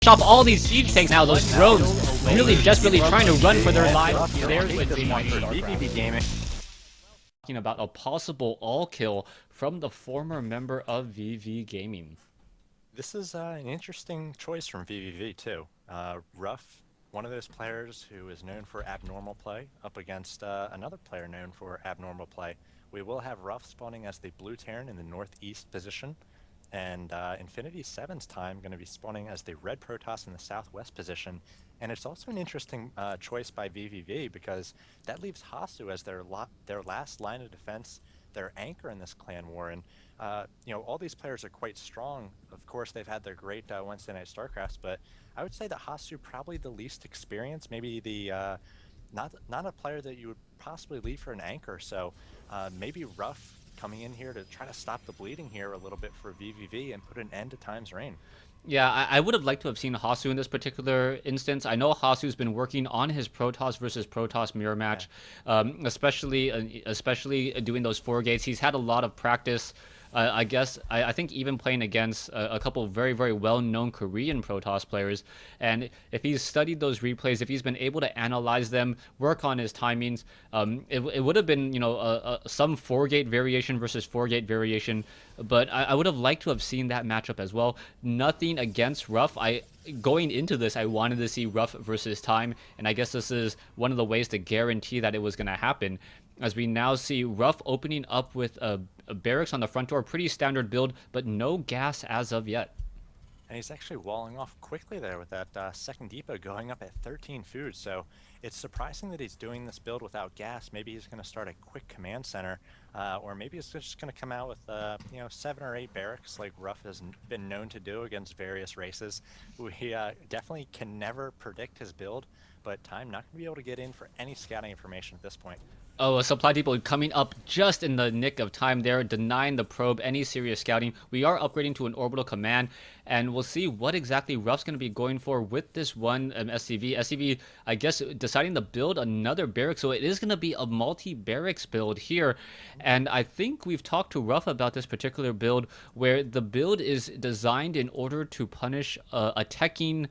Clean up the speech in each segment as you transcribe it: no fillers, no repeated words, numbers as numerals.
off all these siege tanks now. Those drones really desperately trying to run for their lives. There's Wednesday Night Starcraft. Gaming. Talking about a possible all kill from the former member of vVv Gaming. This is an interesting choice from vVv too. RuFF, one of those players who is known for abnormal play, up against another player known for abnormal play. We will have RuFF spawning as the blue Terran in the northeast position, and Infinity 7's time going to be spawning as the red Protoss in the southwest position. And it's also an interesting choice by vVv because that leaves Hasu as their last line of defense, their anchor in this clan war. And you know, all these players are quite strong. Of course, they've had their great Wednesday Night Starcrafts, but I would say that Hasu probably the least experienced, maybe the not a player that you would possibly leave for an anchor. So maybe RuFF coming in here to try to stop the bleeding here a little bit for vVv and put an end to Time's reign. Yeah, I would have liked to have seen Hasu in this particular instance. I know Hasu's been working on his Protoss versus Protoss mirror match, especially doing those 4 gates. He's had a lot of practice. I think even playing against a couple of very, very well-known Korean Protoss players. And if he's studied those replays, if he's been able to analyze them, work on his timings, it would have been, you know, some 4-gate variation versus 4-gate variation. But I would have liked to have seen that matchup as well. Nothing against RuFF. Going into this, I wanted to see RuFF versus Time, and I guess this is one of the ways to guarantee that it was going to happen, as we now see RuFF opening up with a barracks on the front door, pretty standard build, but no gas as of yet. And he's actually walling off quickly there with that second depot going up at 13 food. So it's surprising that he's doing this build without gas. Maybe he's going to start a quick command center, or maybe he's just going to come out with you know, 7 or 8 barracks like RuFF has been known to do against various races. We definitely can never predict his build, but Time not going to be able to get in for any scouting information at this point. Oh, a supply depot coming up just in the nick of time there, denying the probe any serious scouting. We are upgrading to an orbital command, and we'll see what exactly RuFF's going to be going for with this one SCV. SCV, I guess, deciding to build another barrack, so it is going to be a multi-barracks build here. And I think we've talked to RuFF about this particular build, where the build is designed in order to punish a teching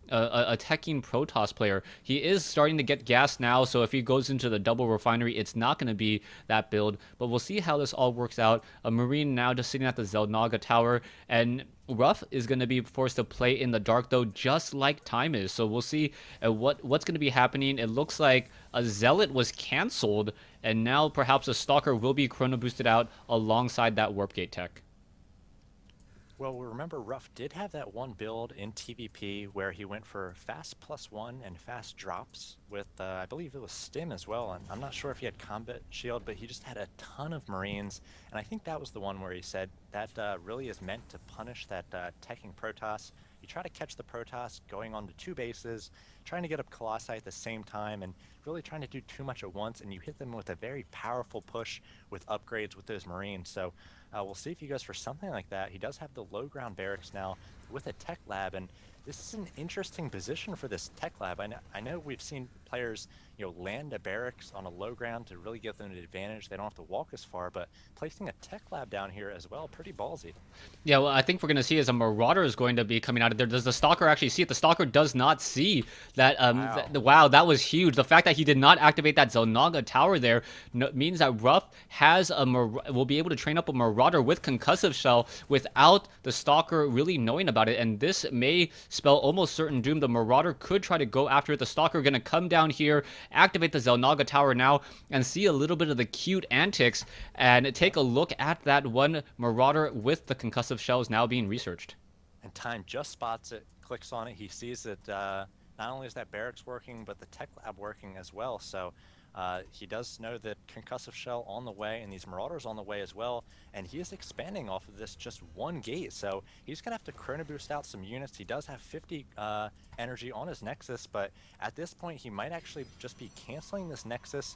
Protoss player. He is starting to get gas now, so if he goes into the double refinery, it's not going to be that build, but we'll see how this all works out. A Marine now just sitting at the Xel'Naga tower, and RuFF is going to be forced to play in the dark, though, just like Time is. So we'll see what's going to be happening. It looks like a Zealot was canceled, and now perhaps a Stalker will be chrono boosted out alongside that Warp Gate tech. Well, remember RuFF did have that one build in TVP where he went for fast +1 and fast drops with, I believe it was Stim as well. And I'm not sure if he had combat shield, but he just had a ton of Marines. And I think that was the one where he said that really is meant to punish that teching Protoss. You try to catch the Protoss going onto 2 bases, trying to get up Colossi at the same time, and really trying to do too much at once, and you hit them with a very powerful push with upgrades with those Marines. So we'll see if he goes for something like that. He does have the low ground barracks now with a tech lab, and this is an interesting position for this tech lab. I know we've seen players, you know, land a barracks on a low ground to really give them an advantage. They don't have to walk as far, but placing a tech lab down here as well, pretty ballsy. Yeah, well, I think we're going to see as a Marauder is going to be coming out of there. Does the Stalker actually see it? The Stalker does not see that. Wow, that was huge. The fact that he did not activate that Xel'Naga tower there means that RuFF has will be able to train up a Marauder with concussive shell without the Stalker really knowing about it. And this may spell almost certain doom. The Marauder could try to go after it. The Stalker going to come down here, activate the Xel'Naga tower now, and see a little bit of the cute antics, and take a look at that one Marauder with the concussive shells now being researched. And Time just spots it, clicks on it. He sees that not only is that barracks working, but the tech lab working as well. So he does know that concussive shell on the way and these Marauders on the way as well, and he is expanding off of this just 1 gate, so he's gonna have to chrono boost out some units. He does have 50 energy on his Nexus, but at this point he might actually just be canceling this Nexus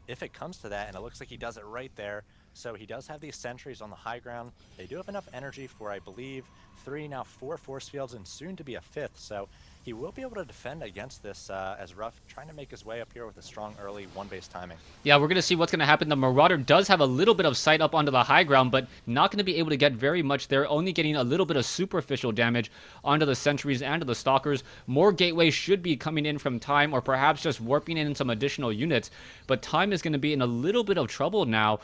if it comes to that, and it looks like he does it right there. So he does have these sentries on the high ground. They do have enough energy for, I believe, 3, now 4 force fields, and soon to be a 5th. So he will be able to defend against this as RuFF trying to make his way up here with a strong early one-base timing. Yeah, we're going to see what's going to happen. The Marauder does have a little bit of sight up onto the high ground, but not going to be able to get very much there, only getting a little bit of superficial damage onto the sentries and to the stalkers. More gateways should be coming in from Time, or perhaps just warping in some additional units, but Time is going to be in a little bit of trouble now.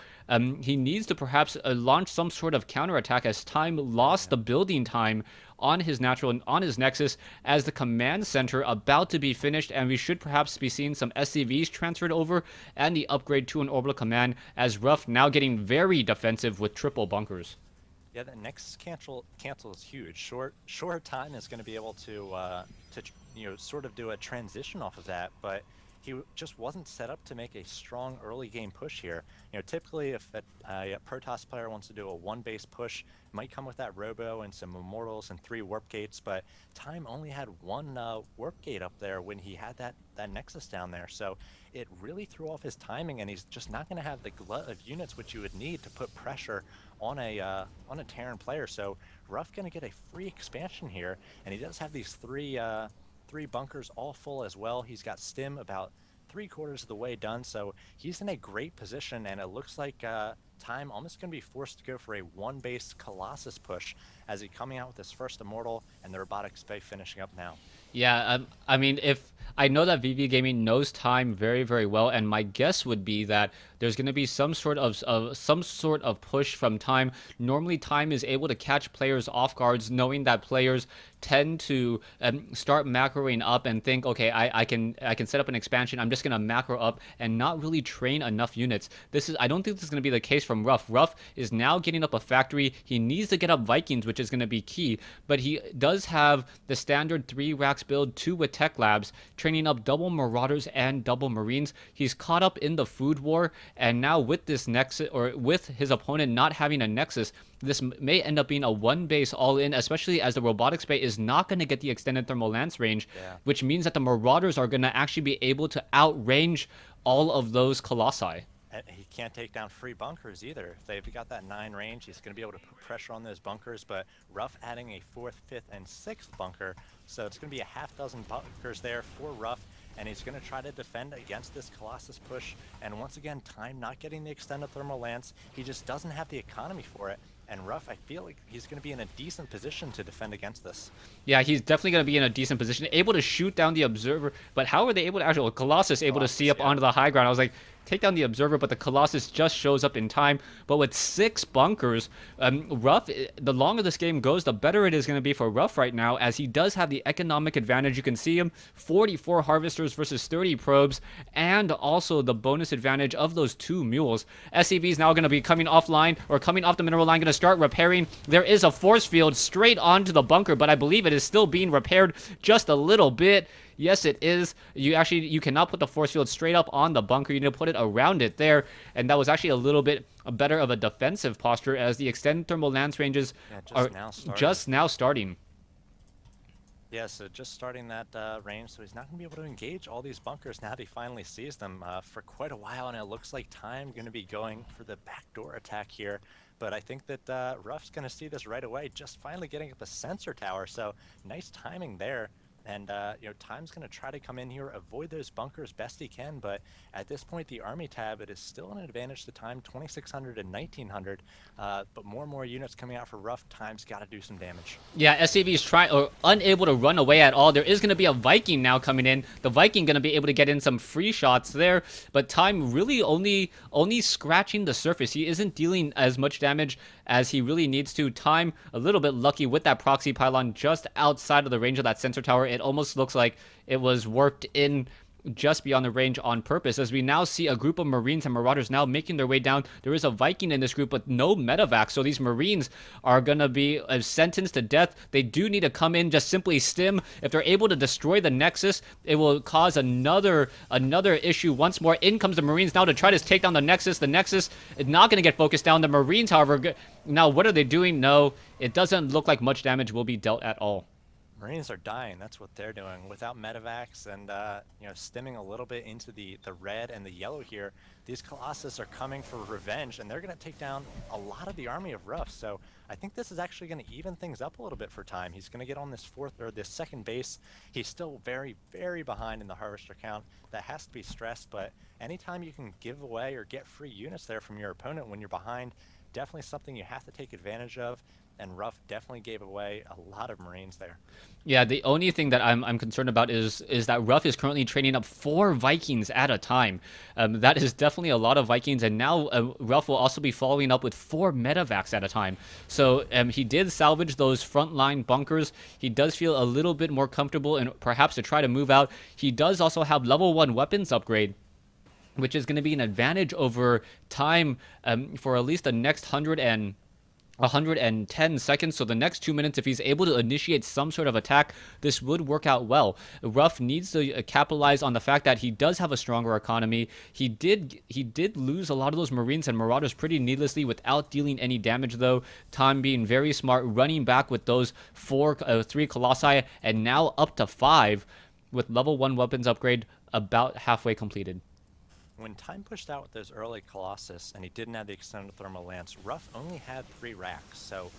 He needs to perhaps launch some sort of counterattack, as Time lost the building time on his Nexus as the command center about to be finished, and we should perhaps be seeing some SCVs transferred over and the upgrade to an orbital command, as RuFF now getting very defensive with triple bunkers. Yeah, the Nexus cancel is huge. Short Time is going to be able to sort of do a transition off of that, but he just wasn't set up to make a strong early game push here. Typically if a Protoss player wants to do a one-base push, it might come with that Robo and some Immortals and 3 warp gates, but Time only had 1 warp gate up there when he had that Nexus down there. So it really threw off his timing, and he's just not going to have the glut of units which you would need to put pressure on a Terran player. So RuFF going to get a free expansion here, and he does have these 3 bunkers all full as well. He's got stim about 3/4 of the way done, so he's in a great position, and it looks like Time almost going to be forced to go for a one-base Colossus push as he's coming out with his first Immortal and the Robotics Bay finishing up now. Yeah, I mean, if I know that vV Gaming knows Time very, very well, and my guess would be that there's going to be some sort of push from Time. Normally, Time is able to catch players off guards, knowing that players tend to start macroing up and think, okay, I can set up an expansion. I'm just going to macro up and not really train enough units. I don't think this is going to be the case from RuFF. RuFF is now getting up a factory. He needs to get up Vikings, which is going to be key, but he does have the standard 3 racks build, 2 with Tech Labs, training up double Marauders and double Marines. He's caught up in the food war, and now with this Nexus, or with his opponent not having a Nexus, this may end up being a one-base all-in, especially as the Robotics Bay is not going to get the extended thermal lance range, which means that the Marauders are going to actually be able to outrange all of those Colossi. He can't take down free bunkers either. If they've got that 9 range, he's going to be able to put pressure on those bunkers, but RuFF adding a 4th, 5th, and 6th bunker, so it's going to be a half-dozen bunkers there for RuFF, and he's going to try to defend against this Colossus push, and once again, Time not getting the extended thermal lance, he just doesn't have the economy for it. And RuFF, I feel like he's going to be in a decent position to defend against this. Yeah, he's definitely going to be in a decent position, able to shoot down the Observer. But how are they able to actually... Colossus able to see up onto the high ground. I was like, take down the Observer, but the Colossus just shows up in time. But with 6 bunkers, RuFF, the longer this game goes, the better it is going to be for RuFF right now, as he does have the economic advantage. You can see him, 44 Harvesters versus 30 Probes, and also the bonus advantage of those 2 Mules. SCV is now going to be coming offline, or coming off the mineral line, going to start repairing. There is a force field straight onto the bunker, but I believe it is still being repaired just a little bit. Yes, it is. You cannot put the force field straight up on the bunker. You need to put it around it there, and that was actually a little bit better of a defensive posture, as the extended thermal lance ranges are just now starting. Yeah, so just starting that range, so he's not going to be able to engage all these bunkers now that he finally sees them for quite a while, and it looks like Time going to be going for the backdoor attack here. But I think that RuFF's going to see this right away, just finally getting up a sensor tower, so nice timing there. And Time's going to try to come in here, avoid those bunkers best he can, but at this point, the Army tab, it is still an advantage to Time, 2,600 and 1,900, but more and more units coming out for RuFF. Time's got to do some damage. Yeah, SCV is unable to run away at all. There is going to be a Viking now coming in. The Viking going to be able to get in some free shots there, but Time really only scratching the surface. He isn't dealing as much damage as he really needs to. Time a little bit lucky with that proxy pylon just outside of the range of that sensor tower. It almost looks like it was warped in just beyond the range on purpose, as we now see a group of Marines and Marauders now making their way down. There is a Viking in this group, but no medevac, so these Marines are going to be sentenced to death. They do need to come in, just simply stim. If they're able to destroy the Nexus, it will cause another issue once more. In comes the Marines now to try to take down the Nexus. The Nexus is not going to get focused down. The Marines, however, now what are they doing? No, it doesn't look like much damage will be dealt at all. Marines are dying. That's what they're doing. Without medevacs and stimming a little bit into the red and the yellow here, these Colossus are coming for revenge, and they're going to take down a lot of the army of RuFF. So I think this is actually going to even things up a little bit for Time. He's going to get on this fourth or this second base. He's still very, very behind in the Harvester count. That has to be stressed, but anytime you can give away or get free units there from your opponent when you're behind, definitely something you have to take advantage of. And RuFF definitely gave away a lot of Marines there. Yeah, the only thing that I'm concerned about is that RuFF is currently training up 4 Vikings at a time. That is definitely a lot of Vikings, and now RuFF will also be following up with 4 medevacs at a time. So he did salvage those frontline bunkers. He does feel a little bit more comfortable, and perhaps to try to move out. He does also have level 1 weapons upgrade, which is going to be an advantage over Time for at least the next 110 seconds. So the next 2 minutes, if he's able to initiate some sort of attack, this would work out well. RuFF needs to capitalize on the fact that he does have a stronger economy. He did lose a lot of those Marines and Marauders pretty needlessly without dealing any damage, though. Time being very smart, running back with those 3 Colossi, and now up to 5 with level 1 weapons upgrade about halfway completed. When Time pushed out with those early Colossus and he didn't have the extended thermal lance, RuFF only had 3 racks, so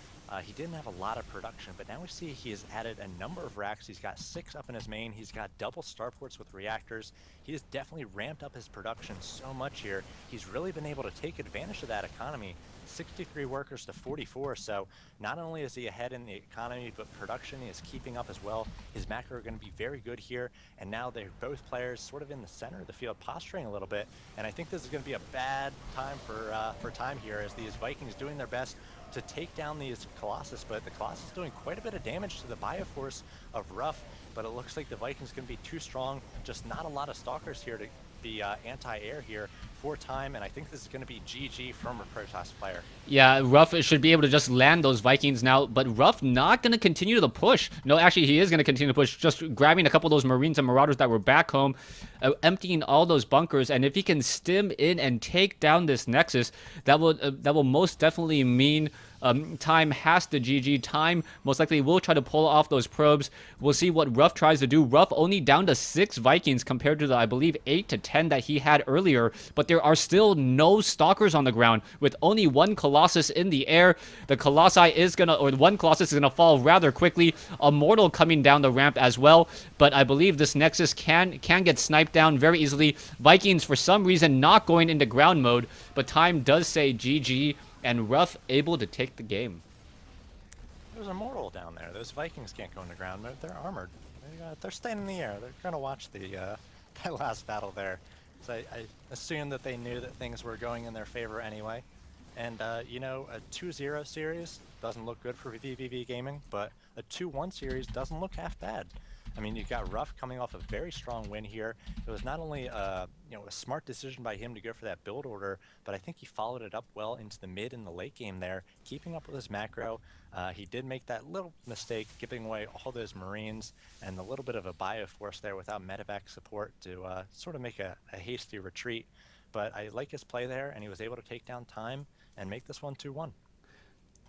he didn't have a lot of production. But now we see he has added a number of racks. He's got 6 up in his main. He's got double starports with reactors. He has definitely ramped up his production so much here. He's really been able to take advantage of that economy. 63 workers to 44, so not only is he ahead in the economy, but production is keeping up as well. His macro are going to be very good here, and now they're both players sort of in the center of the field, posturing a little bit, and I think this is going to be a bad time for Time here, as these Vikings doing their best to take down these Colossus, but the Colossus doing quite a bit of damage to the Bioforce of RuFF, but it looks like the Vikings going to be too strong, just not a lot of Stalkers here to be anti-air here for Time, and I think this is going to be GG from a Protoss player. Yeah, RuFF should be able to just land those Vikings now, but RuFF not going to continue the push. No, actually, he is going to continue to push, just grabbing a couple of those Marines and Marauders that were back home, emptying all those bunkers, and if he can stim in and take down this Nexus, that will most definitely mean Time has to GG. Time most likely will try to pull off those probes. We'll see what RuFF tries to do. RuFF only down to 6 Vikings compared to the, I believe, 8 to 10 that he had earlier, but there are still no Stalkers on the ground with only 1 Colossus in the air. The Colossi is gonna, or 1 Colossus is gonna fall rather quickly. A Mortal coming down the ramp as well, but I believe this Nexus can get sniped down very easily. Vikings, for some reason, not going into ground mode, but Time does say GG, and RuFF able to take the game. There's a Mortal down there. Those Vikings can't go into ground mode. They're armored. They're staying in the air. They're going to watch that last battle there. So I assume that they knew that things were going in their favor anyway. And, a 2-0 series doesn't look good for vVv Gaming, but a 2-1 series doesn't look half bad. I mean, you've got RuFF coming off a very strong win here. It was not only a smart decision by him to go for that build order, but I think he followed it up well into the mid and the late game there, keeping up with his macro. He did make that little mistake, giving away all those Marines and a little bit of a Bioforce there without medevac support to sort of make a hasty retreat. But I like his play there, and he was able to take down Time and make this one 2-1.